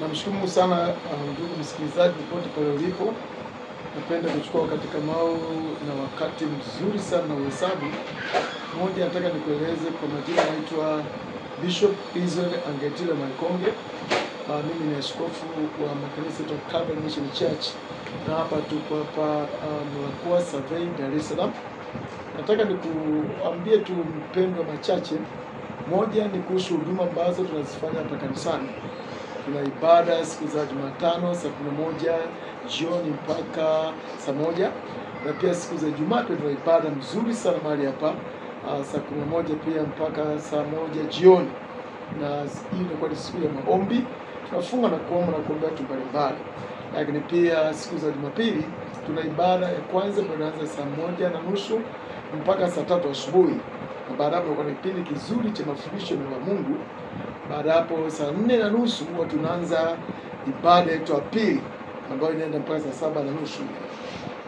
Namshukuru sana ndugu msikilizaji popote pale ulipo. Napenda kuchukua katika mau na wakati mzuri sana na uhesabu. Moja nataka nikueleze kwa majina, naitwa Bishop Israel Angetile Maikonge. Mimi ni askofu wa makanisa ya Calvary Mission Church, na hapa tuko hapa Mlakwa Survey, Dar es Salaam. Nataka nikuambie tu mpendwa machache. Moja ni kuhusu huduma ambazo tunazifanya hapa kanisani. Tuna ibada siku za Jumatano saa 11 jioni mpaka saa 1, na pia siku za Ijumaa tuna ibada mzuri sana mahali hapa saa 11 pia mpaka saa 1 jioni, na hii inakuwa ni siku ya maombi. Tunafunga na kuomba na kuombea watu mbalimbali. Lakini pia siku za Jumapili tuna ibada ya kwanza ambayo inaanza saa 1:30 mpaka saa 3 asubuhi. Na baada hapo kuna kipindi kizuri cha mafundisho ya Mungu. Baada hapo saa 4:30 huwa tunaanza ibada yetu ya pili ambayo inaenda mpaka saa 7:30.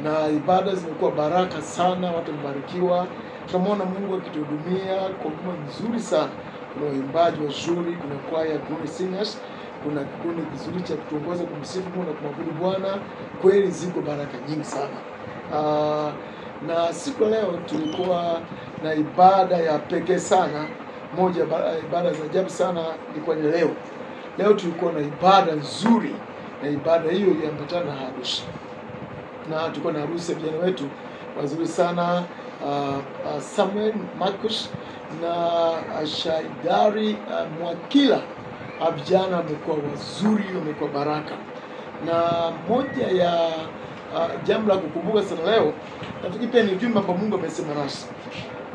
Na ibada zimekuwa baraka sana, watu wamebarikiwa. Tunamwona Mungu akituhudumia kwa huduma nzuri sana. Kuna waimbaji wazuri, kuna choir Glory Singers, kuna kikundi kizuri cha kutuongoza kumsifu Mungu na kumwabudu Bwana. Kweli ziko baraka nyingi sana. Na siku leo tulikuwa na ibada ya pekee sana. Moja ibada za ajabu sana ilikuwa ni leo. Leo tulikuwa na ibada nzuri, na ibada hiyo iliambatana na harusi. Na tulikuwa na harusi ya vijana wetu wazuri sana, Samuel Marcus na Shaidari Mwakila. Vijana wamekuwa wazuri, wamekuwa baraka. Na moja ya jambo la kukumbuka sana leo, nafikiri pia ni ujumbe ambao Mungu amesema nasi.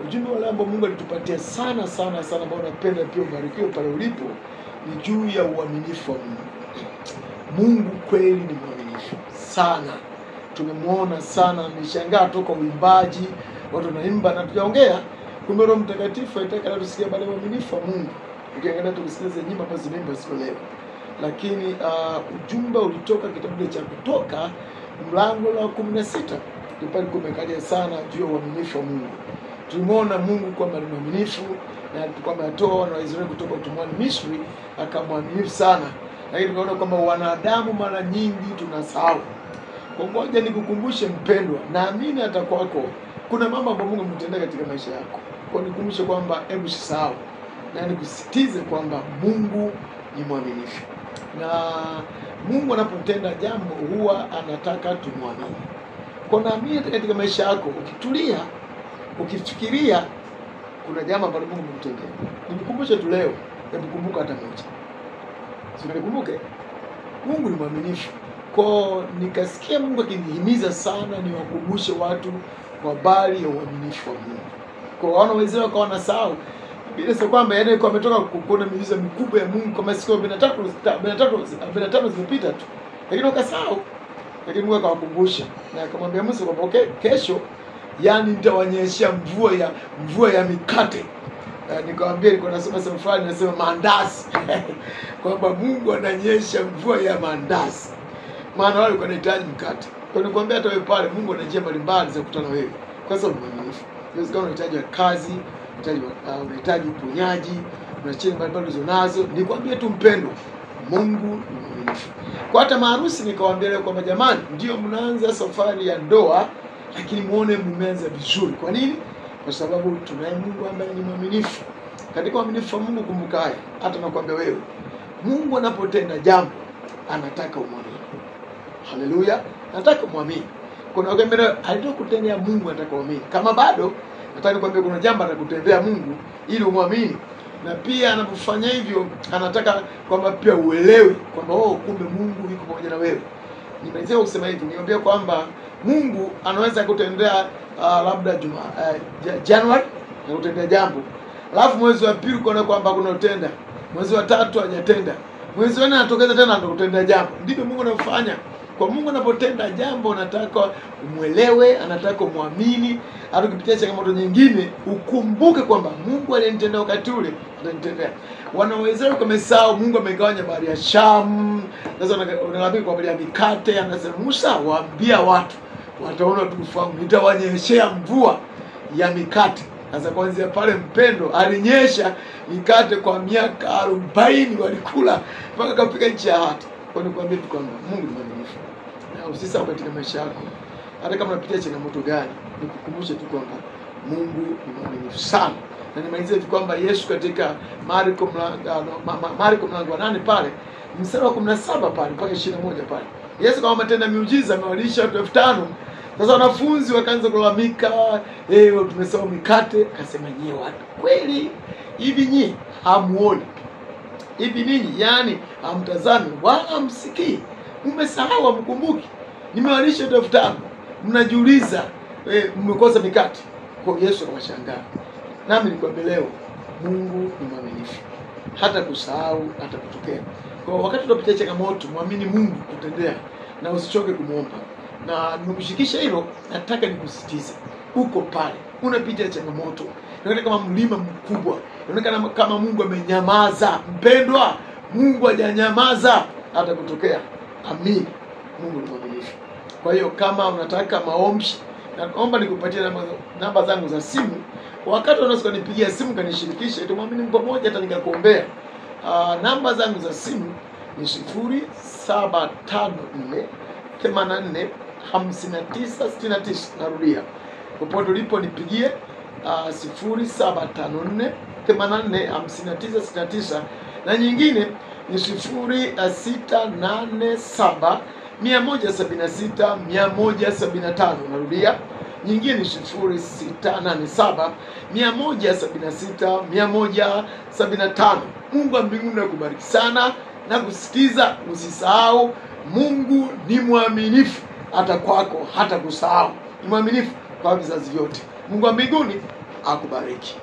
Ujumbe wale ambao Mungu alitupatia sana sana sana, ambao napenda pia ubarikiwe pale ulipo, ni juu ya uaminifu wa Mungu. Mungu kweli ni mwaminifu sana. Tumemwona sana, nishangaa toka uimbaji, watu wanaimba na tujaongea, kumbe Roho Mtakatifu anataka leo tusikie baada ya uaminifu wa Mungu. Ukiangalia tusikilize nyimbo ambazo zimeimba siku leo. Lakini ujumbe ulitoka kitabu cha Kutoka mlango wa 16. Tupali kumekalia sana juu ya uaminifu wa Mungu. Tumeona Mungu kwamba ni mwaminifu, na kwamba atoa wana wa Israeli kutoka utumwani Misri, akamwaminifu sana. Lakini tunaona kwamba wanadamu mara nyingi tunasahau. Kwa ngoja nikukumbushe mpendwa, naamini hata kwako kuna mambo ambayo Mungu ametenda katika maisha yako. Kwa nikukumbushe kwamba hebu usisahau, na nikusitize kwamba Mungu ni mwaminifu. Na Mungu anapotenda jambo huwa anataka tumwamini. Kwa naamini katika maisha yako ukitulia, ukifikiria kuna jambo ambalo Mungu amekutendea. Nikukumbushe tu leo, hebu kumbuka hata moja. Sio nikumbuke. Mungu ni mwaminifu. Kwa nikasikia Mungu akinihimiza sana niwakumbushe watu kwa habari ya uaminifu wa Mungu. Kwa wana wenzao kwa wanasahau. Bila sio kwamba yeye alikuwa ametoka kuona miujiza mikubwa ya Mungu kama siku 25 zimepita tu. Lakini wakasahau. Lakini Mungu akawakumbusha na akamwambia Musa kwamba okay, kesho yani nitawanyeshia mvua ya mikate. Nikamwambia nilikuwa nasoma sehemu fulani nasema maandazi. Kwamba Mungu ananyesha mvua ya maandazi. Maana wale wanahitaji mkate. Kwa hiyo nikwambia hata wewe pale Mungu ana njia mbalimbali za kukutana wewe. Kwa sababu ni mwaminifu. Unaweza unahitaji kazi, unahitaji uponyaji, una chini mbalimbali ulizonazo. Nikwambie tu mpendwa, Mungu ni mwaminifu. Kwa hata maharusi nikawaambia leo kwamba jamani, ndio mnaanza safari ya ndoa, lakini muone mmeanza vizuri. Kwa nini? Kwa sababu tunaye Mungu ambaye ni mwaminifu. Katika uaminifu wa Mungu kumbuka haya, hata nakwambia wewe, Mungu anapotenda jambo anataka umwamini. Haleluya, nataka muamini. Kuna wakati aliyokutendea Mungu anataka uamini. Kama bado nataka nikwambie kuna jambo atakutendea Mungu ili umwamini. Na pia anapofanya hivyo anataka kwamba pia uelewe kwamba kumbe Mungu yuko pamoja na wewe. Nimeweza kusema hivi, niambia kwamba Mungu anaweza kutendea labda Januari na kutendea jambo. Alafu mwezi wa pili kuona kwamba kuna utenda. Mwezi wa 3 hajatenda. Mwezi wa 4 anatokeza tena atakutendea jambo. Ndivyo Mungu anafanya. Kwa Mungu anapotenda jambo anataka umuelewe, anataka muamini, hata ukipitia changamoto nyingine ukumbuke kwamba Mungu alinitendea wakati ule, atanitendea. Wanaweza kumesahau Mungu amegawanya bahari ya Shamu. Sasa unaambia kwa habari ya mikate, anasema Musa waambia watu wataona tukufahamu, nitawanyeshea mvua ya mikate. Sasa kuanzia pale mpendo alinyesha mikate kwa miaka 40 walikula mpaka kafika nchi ya ahadi. Kwa nikwambia tu kwamba Mungu ni mwaminifu. Na usisahau katika maisha yako, hata kama unapitia changamoto gani, nikukumbushe tu kwamba Mungu ni mwaminifu sana. Na nimalizie tu kwamba Yesu katika Marko mlango wa 8 pale, mstari wa 17 pale mpaka 21 pale, Yesu kama ametenda miujiza, amewalisha watu 5,000. Sasa wanafunzi wakaanza kulalamika, tumesahau mikate. Akasema, nyie watu kweli hivi nyie hamuoni? Hivi ninyi yani hamtazami wala msikii? Mmesahau, hamkumbuki? Nimewalisha watu 5,000. Mnajiuliza mmekosa mikate. Kwa Yesu akawashangaa. Nami nikwambia leo, Mungu ni mwaminifu. Hata kusahau, hata kutokea. Kwa wakati unapitia changamoto, muamini Mungu kutendea na usichoke kumuomba. Na nimekushikisha hilo, nataka nikusitize. Uko pale, unapitia changamoto, inaonekana kama mlima mkubwa, inaonekana kama Mungu amenyamaza. Mpendwa, Mungu hajanyamaza, hata kutokea. Amini, Mungu ni mwaminifu. Kwa hiyo kama unataka maombi, naomba nikupatie namba zangu za simu. Wakati unaweza kunipigia simu kanishirikisha, tumwamini pamoja hata nikakuombea. Namba zangu za simu ni 0754 84 5969. Narudia, popote ulipo nipigie 0754 84 5969, na nyingine ni 0687 176 175. Narudia, nyingine ni 0687 176 175. Mungu wa mbinguni akubariki sana na kusikiza. Usisahau, Mungu ni mwaminifu hata kwako, hata kusahau. Ni mwaminifu kwa vizazi vyote. Mungu wa mbinguni akubariki.